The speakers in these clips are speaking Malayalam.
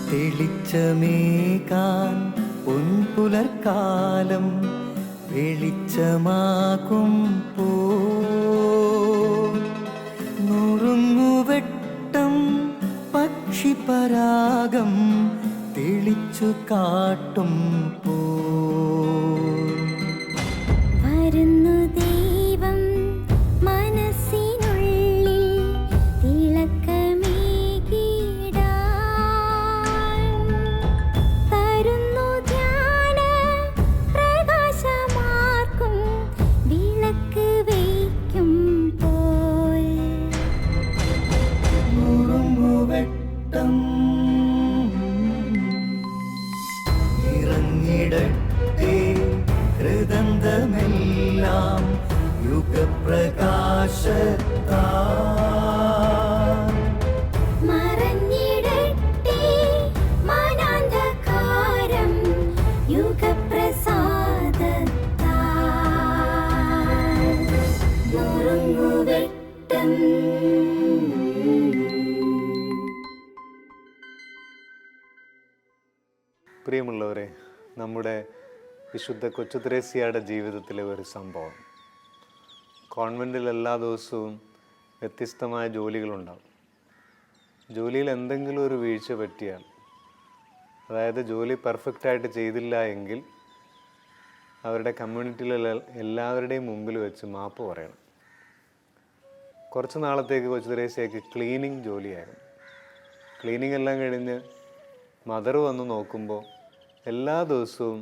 തെളിച്ചമേകാൻ പൊൻപുലർക്കാലം വെളിച്ചമാകും പോ നുറുങ്ങുവെട്ടം പക്ഷിപരാഗം തെളിച്ചു കാട്ടും പോ വരുന്നു ദൈവം മനസ്സിനുള്ളിൽ തിളക്കമേകിടാൻ തരുന്നു ധ്യാന പ്രകാശമാർക്കും വിളക്ക് വയ്ക്കുമ്പോൾ നുറുങ്ങുവെട്ടം ഇറങ്ങിടട്ടെ ഹൃദന്തമെല്ലാം യുഗപ്രകാശത്താൽ മറഞ്ഞിടട്ടെ മാനാന്ധകാരം യുഗപ്രസാദത്താൽ നുറുങ്ങുവെട്ടം. പ്രിയമുള്ളവരെ, നമ്മുടെ വിശുദ്ധ കൊച്ചു ത്രേസ്യയുടെ ജീവിതത്തിലെ ഒരു സംഭവം. കോൺവെൻറ്റിൽ എല്ലാ ദിവസവും വ്യത്യസ്തമായ ജോലികളുണ്ടാവും. ജോലിയിൽ എന്തെങ്കിലും ഒരു വീഴ്ച പറ്റിയാൽ, അതായത് ജോലി പെർഫെക്റ്റായിട്ട് ചെയ്തില്ല എങ്കിൽ അവരുടെ കമ്മ്യൂണിറ്റിയിലെ എല്ലാവരുടെയും മുമ്പിൽ വെച്ച് മാപ്പ് പറയണം. കുറച്ച് നാളത്തേക്ക് കൊച്ചു ത്രേസ്യയ്ക്ക് ക്ലീനിങ് ജോലിയായിരുന്നു. ക്ലീനിങ് എല്ലാം കഴിഞ്ഞ് മദർ വന്ന് നോക്കുമ്പോൾ എല്ലാ ദിവസവും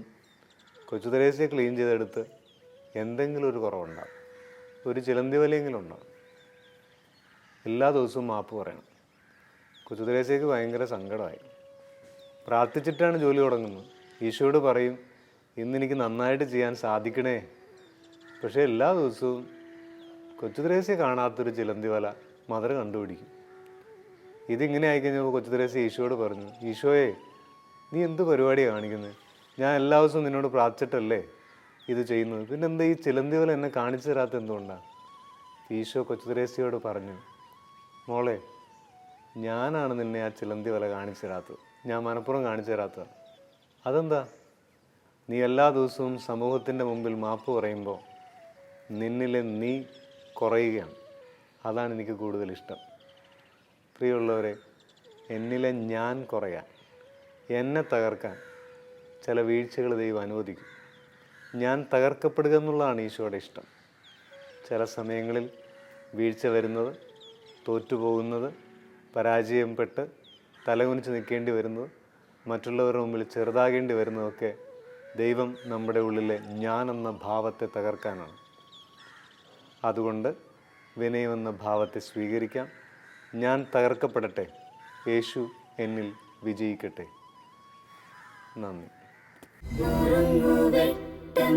കൊച്ചു ത്രേസ്യ ക്ലീൻ ചെയ്തെടുത്ത് എന്തെങ്കിലും ഒരു കുറവുണ്ടാകും, ഒരു ചിലന്തി വലയെങ്കിലും ഉണ്ടാകും. എല്ലാ ദിവസവും മാപ്പ് പറയണം. കൊച്ചു ത്രേസ്യയ്ക്ക് ഭയങ്കര സങ്കടമായി. പ്രാർത്ഥിച്ചിട്ടാണ് ജോലി തുടങ്ങുന്നത്. ഈശോയോട് പറയും, ഇന്നെനിക്ക് നന്നായിട്ട് ചെയ്യാൻ സാധിക്കണേ. പക്ഷേ എല്ലാ ദിവസവും കൊച്ചു ത്രേസ്യ കാണാത്തൊരു ചിലന്തി വല മദർ കണ്ടുപിടിക്കും. ഇതിങ്ങനെ ആയിക്കഴിഞ്ഞപ്പോൾ കൊച്ചു ത്രേസ്യ ഈശോയോട് പറഞ്ഞു, ഈശോയെ, നീ എന്ത് പരിപാടിയാണ് കാണിക്കുന്നത്? ഞാൻ എല്ലാ ദിവസവും നിന്നോട് പ്രാർത്ഥിച്ചിട്ടല്ലേ ഇത് ചെയ്യുന്നത്, പിന്നെ എന്താ ഈ ചിലന്തി വല എന്നെ കാണിച്ചു തരാത്ത എന്തുകൊണ്ടാണ്? ഈശോ കൊച്ചു ത്രേസ്യയോട് പറഞ്ഞു, മോളെ, ഞാനാണ് നിന്നെ ആ ചിലന്തി വല കാണിച്ചു തരാത്തത്, ഞാൻ മനഃപൂർവ്വം കാണിച്ചു തരാത്തതാണ്. അതെന്താ? നീ എല്ലാ ദിവസവും സമൂഹത്തിൻ്റെ മുമ്പിൽ മാപ്പ് പറയുമ്പോൾ നിന്നിലെ നീ കുറയുകയാണ്. അതാണ് എനിക്ക് കൂടുതൽ ഇഷ്ടം. പ്രിയമുള്ളവരെ, എന്നിലെ ഞാൻ കുറയാൻ, എന്നെ തകർക്കാൻ ചില വീഴ്ചകൾ ദൈവം അനുവദിക്കും. ഞാൻ തകർക്കപ്പെടുക എന്നുള്ളതാണ് ഈശോയുടെ ഇഷ്ടം. ചില സമയങ്ങളിൽ വീഴ്ച വരുന്നത്, തോറ്റുപോകുന്നത്, പരാജയപ്പെട്ട് തലകുനിച്ച് നിൽക്കേണ്ടി വരുന്നത്, മറ്റുള്ളവരുടെ മുമ്പിൽ ചെറുതാകേണ്ടി വരുന്നതൊക്കെ ദൈവം നമ്മുടെ ഉള്ളിലെ ഞാൻ എന്ന ഭാവത്തെ തകർക്കാനാണ്. അതുകൊണ്ട് വിനയമെന്ന ഭാവത്തെ സ്വീകരിക്കാം. ഞാൻ തകർക്കപ്പെടട്ടെ, യേശു എന്നിൽ വിജയിക്കട്ടെ. നന്ദി. നുറുങ്ങുവെട്ടം.